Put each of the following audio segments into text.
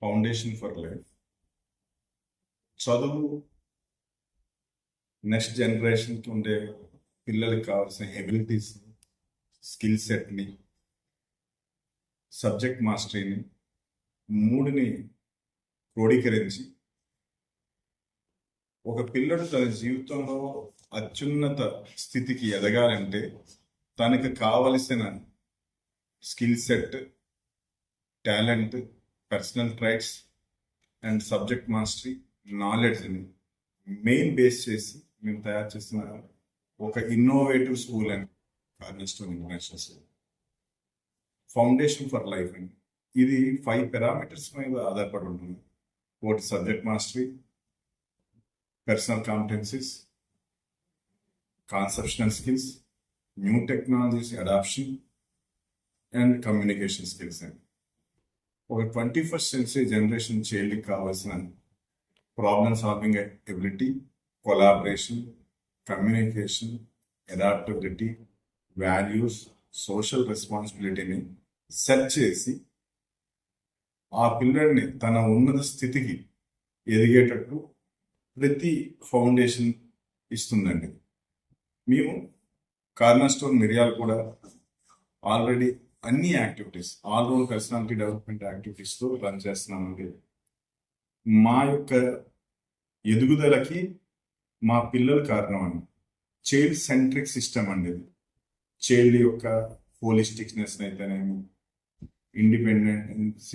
Foundation for life. చదువు next జనరేషన్కి ఉండే పిల్లలకి కావాల్సిన ఎబిలిటీస్, స్కిల్ సెట్ని, సబ్జెక్ట్ మాస్టరీని మూడుని క్రోడీకరించి ఒక పిల్లడు తన జీవితంలో అత్యున్నత స్థితికి ఎదగాలంటే తనకు కావలసిన skill set, talent, personal traits and subject mastery, నాలెడ్జ్ని మెయిన్ బేస్ చేసి మేము తయారు చేసిన ఒక ఇన్నోవేటివ్ స్కూల్ అని cornerstone international school. Foundation for life అండి. ఇది 5 పారామీటర్స్ మీద ఆధారపడి ఉంటుంది. ఒకటి subject mastery, personal competencies, conceptual skills, new technologies adoption and communication skills అండి. ఒక 21st సెంచరీ జనరేషన్ చైల్డ్కి కావాల్సిన problem solving ability, collaboration, communication, adaptability, values, social రెస్పాన్సిబిలిటీని సెట్ చేసి ఆ పిల్లల్ని తన ఉన్నత స్థితికి ఎదిగేటట్టు ప్రతి ఫౌండేషన్ ఇస్తుందండి. మేము కార్నర్స్టోన్ మిర్యాలు కూడా ఆల్రెడీ అన్ని activities, all round personality development యాక్టివిటీస్తో రన్ చేస్తున్నామండి. మా యొక్క ఎదుగుదలకి మా పిల్లలు కారణం అండి. చైల్డ్ సెంట్రిక్ సిస్టమ్ అండి ఇది. చైల్డ్ యొక్క హోలిస్టిక్నెస్ అయితేనేమి, ఇండిపెండెన్స్,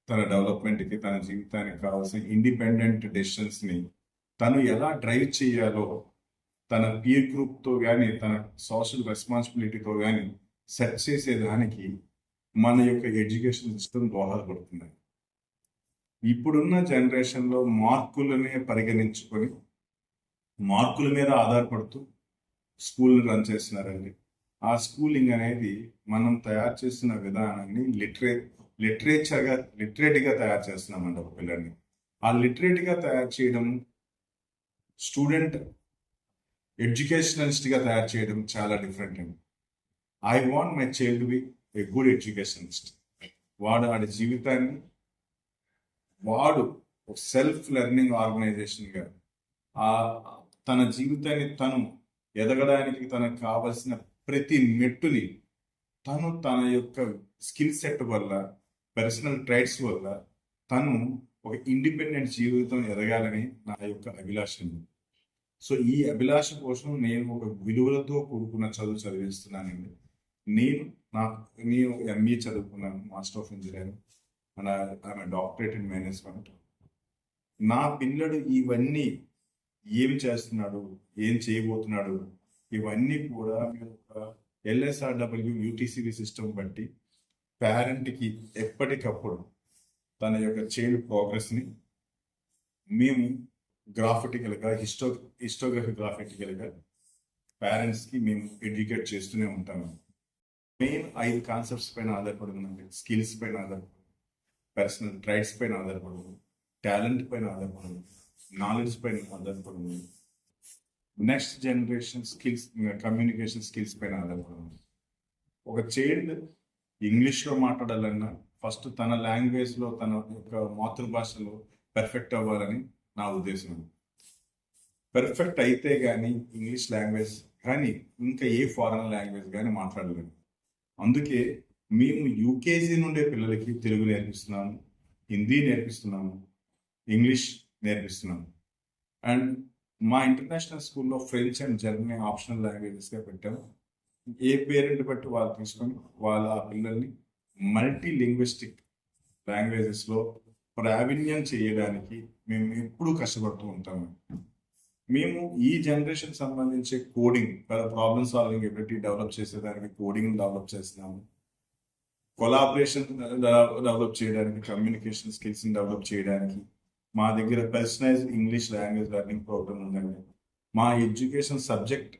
తన డెవలప్మెంట్కి, తన జీవితానికి కావాల్సిన ఇండిపెండెంట్ డెసిషన్స్ని తను ఎలా డ్రైవ్ చేయాలో తన పీర్ గ్రూప్తో కానీ, తన సోషల్ రెస్పాన్సిబిలిటీతో కానీ సెట్ చేసేదానికి మన యొక్క ఎడ్యుకేషన్ సిస్టమ్ దోహదపడుతుంది. ఇప్పుడున్న జనరేషన్లో మార్కులనే పరిగణించుకొని మార్కుల మీద ఆధారపడుతూ స్కూల్ని రన్ చేస్తున్నారండి. ఆ స్కూలింగ్ అనేది మనం తయారు చేస్తున్న విధానాన్ని లిటరేట్గా తయారు చేస్తున్నామండి ఒక పిల్లల్ని. ఆ లిటరేట్గా తయారు చేయడం, స్టూడెంట్ ఎడ్యుకేషనలిస్ట్గా తయారు చేయడం చాలా డిఫరెంట్ అండి. I want my child to be a good educationalist. వాడు ఆడి జీవితాన్ని వాడు ఒక సెల్ఫ్ లెర్నింగ్ ఆర్గనైజేషన్గా తన జీవితాన్ని తను ఎదగడానికి తనకు కావలసిన ప్రతి మెట్టుని తను తన యొక్క స్కిల్ సెట్ వల్ల, పర్సనల్ ట్రైట్స్ వల్ల తను ఒక ఇండిపెండెంట్ జీవితం ఎదగాలని నా యొక్క అభిలాష. సో ఈ అభిలాష కోసం నేను ఒక విలువలతో కూడుకున్న చదువు చదివిస్తున్నానండి. నేను ఎంఈ చదువుకున్నాను, master of engineering, and I'm doctorate in management. నా పిల్లడు ఇవన్నీ ఏమి చేస్తున్నాడు, ఏం చేయబోతున్నాడు, ఇవన్నీ కూడా మేము ఒక LSRW UTCV సిస్టమ్ బట్టి పేరెంట్కి ఎప్పటికప్పుడు తన యొక్క చైల్డ్ ప్రోగ్రెస్ని మేము గ్రాఫిటికల్గా, హిస్టోగ్రఫికల్గా పేరెంట్స్కి మేము ఎడ్యుకేట్ చేస్తూనే ఉంటాము. మెయిన్ 5 కాన్సెప్ట్స్ పైన ఆధారపడి ఉందండి. స్కిల్స్ పైన ఆధారపడి, పర్సనల్ ట్రైట్స్ పైన ఆధారపడి, టాలెంట్ పైన ఆధారపడి, నాలెడ్జ్ పైన ఆధారపడి, next generation skills, communication skills పైన ఆధారపడి. ఒక చైల్డ్ ఇంగ్లీష్లో మాట్లాడాలన్నా ఫస్ట్ తన లాంగ్వేజ్లో, తన యొక్క మాతృభాషలో పెర్ఫెక్ట్ అవ్వాలని నా ఉద్దేశం. పెర్ఫెక్ట్ అయితే కానీ ఇంగ్లీష్ లాంగ్వేజ్ కానీ ఇంకా ఏ ఫారెన్ లాంగ్వేజ్ కానీ మాట్లాడలేము. అందుకే మేము యూకేజీ నుండే పిల్లలకి తెలుగు నేర్పిస్తున్నాము, హిందీ నేర్పిస్తున్నాము, ఇంగ్లీష్ నేర్పిస్తున్నాము. అండ్ మా ఇంటర్నేషనల్ స్కూల్లో ఫ్రెంచ్ అండ్ జర్మనీ ఆప్షనల్ లాంగ్వేజెస్గా పెట్టాము. ఏ పేరెంట్ బట్టి వాళ్ళు తీసుకొని ఆ పిల్లల్ని మల్టీ లింగ్విస్టిక్ లాంగ్వేజెస్లో ప్రావీణ్యం చేయడానికి మేము ఎప్పుడూ కష్టపడుతూ ఉంటాము. మేము ఈ జనరేషన్ సంబంధించి coding, problem solving ability develop చేసేదానికి కోడింగ్ డెవలప్ చేస్తున్నాము. కొలాబరేషన్ డెవలప్ చేయడానికి, కమ్యూనికేషన్ స్కిల్స్ని డెవలప్ చేయడానికి మా దగ్గర personalised English language learning programme ఉందండి. మా ఎడ్యుకేషన్ సబ్జెక్ట్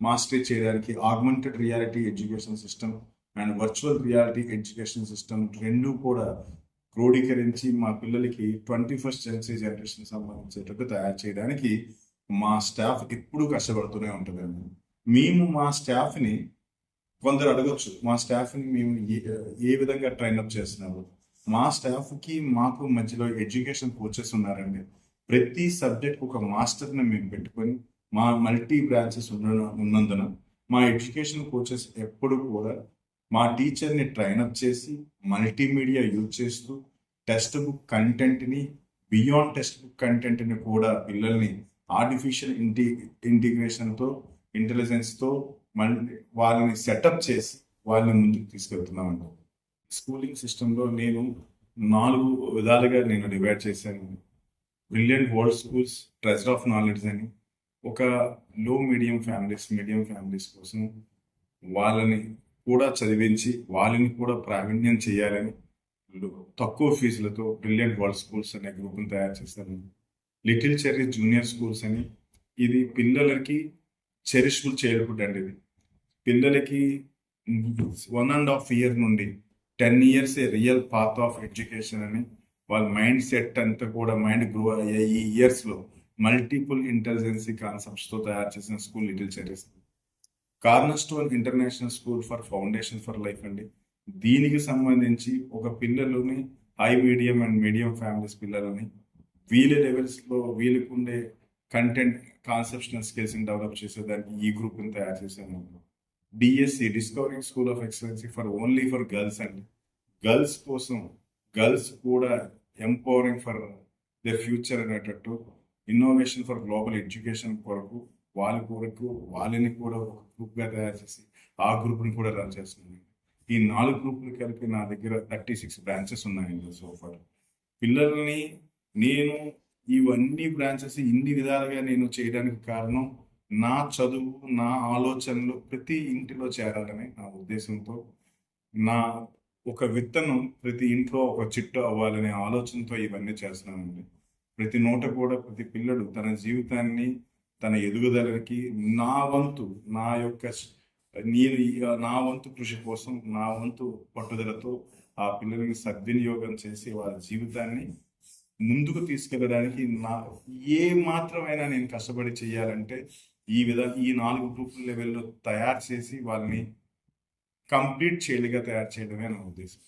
మాస్టరీ చేయడానికి augmented reality education system and virtual reality education system రెండు కూడా క్రోడీకరించి మా పిల్లలకి 21st సెంచరీ జనరేషన్ సంబంధించేటట్టు తయారు చేయడానికి మా స్టాఫ్ ఎప్పుడూ కష్టపడుతూనే ఉంటుందండి. మేము మా స్టాఫ్ని కొందరు అడగచ్చు, మా స్టాఫ్ని మేము ఏ విధంగా ట్రైన్అప్ చేస్తున్నాము. మా స్టాఫ్కి మాకు మధ్యలో ఎడ్యుకేషన్ కోచెస్ ఉన్నారండి. ప్రతి సబ్జెక్ట్ ఒక మాస్టర్ని మేము పెట్టుకొని మా మల్టీ బ్రాంచెస్ ఉన్నందున మా ఎడ్యుకేషన్ కోచెస్ ఎప్పుడు కూడా మా టీచర్ని ట్రైనప్ చేసి మల్టీమీడియా యూజ్ చేస్తూ టెక్స్ట్ బుక్ కంటెంట్ని బియాండ్ టెక్స్ట్ బుక్ కంటెంట్ని కూడా పిల్లల్ని ఆర్టిఫిషియల్ ఇంటిగ్రేషన్తో ఇంటెలిజెన్స్తో మళ్ళీ వాళ్ళని సెటప్ చేసి వాళ్ళని ముందుకు తీసుకెళ్తున్నామండి. స్కూలింగ్ సిస్టంలో నేను 4 విధాలుగా నేను డివైడ్ చేశాను. Brilliant world schools, treasure of knowledge అని, ఒక మీడియం ఫ్యామిలీస్ కోసం వాళ్ళని కూడా చదివించి వాళ్ళని కూడా ప్రావీణ్యం చేయాలని తక్కువ ఫీజులతో బ్రిలియంట్ వరల్డ్ స్కూల్స్ అనే గ్రూప్ని తయారు చేశాను. లిటిల్ చెర్రీ జూనియర్ స్కూల్స్ అని, ఇది పిల్లలకి చెరిష్ఫుల్ చైల్డ్హుడ్ అండి. ఇది పిల్లలకి 1.5 ఇయర్ నుండి 10 years real path of education అని, వాళ్ళ మైండ్ సెట్ అంతా కూడా మైండ్ గ్రో అయ్యే ఈ ఇయర్స్లో మల్టిపుల్ ఇంటెలిజెన్సీ కాన్సెప్ట్స్తో తయారు చేసిన school little cherries. Corner stone international school for foundation for life అండి. దీనికి సంబంధించి ఒక పిల్లలని high medium and medium families పిల్లలని వీళ్ళ లెవెల్స్లో వీళ్ళకు ఉండే కంటెంట్ కాన్సెప్షనల్ స్కిల్స్ని డెవలప్ చేసేదానికి ఈ గ్రూప్ని తయారు చేశాను. DSC discovering school of excellency for only for girls అండి. గర్ల్స్ కోసం, గర్ల్స్ కూడా ఎంపవరింగ్ ఫర్ ద ఫ్యూచర్ అనేటట్టు ఇన్నోవేషన్ ఫర్ గ్లోబల్ ఎడ్యుకేషన్ కొరకు వాళ్ళని కూడా ఒక గ్రూప్గా తయారు చేసి ఆ గ్రూప్ని కూడా రన్ చేస్తుంది. ఈ 4 గ్రూపులు కలిపి నా దగ్గర 36 బ్రాంచెస్ ఉన్నాయండి సోఫార్. పిల్లల్ని నేను ఇవన్నీ బ్రాంచెస్ ఇన్ని విధాలుగా నేను చేయడానికి కారణం నా చదువు, నా ఆలోచనలు ప్రతి ఇంటిలో చేరాలని నా ఉద్దేశంతో, నా ఒక విత్తనం ప్రతి ఇంట్లో ఒక చెట్టు అవ్వాలనే ఆలోచనతో ఇవన్నీ చేస్తున్నానండి. ప్రతి నోట కూడా ప్రతి పిల్లడు తన జీవితాన్ని, తన ఎదుగుదలకి నా వంతు కృషి కోసం, నా వంతు పట్టుదలతో ఆ పిల్లల్ని సద్వినియోగం చేసి వాళ్ళ జీవితాన్ని ముందుకు తీసుకెళ్ళడానికి ఏ మాత్రమైనా నేను కష్టపడి చేయాలంటే ఈ 4 గ్రూపుల లెవెల్లో తయారు చేసి వాళ్ళని కంప్లీట్ చైల్డ్గా తయారు చేయడమే నా ఉద్దేశం.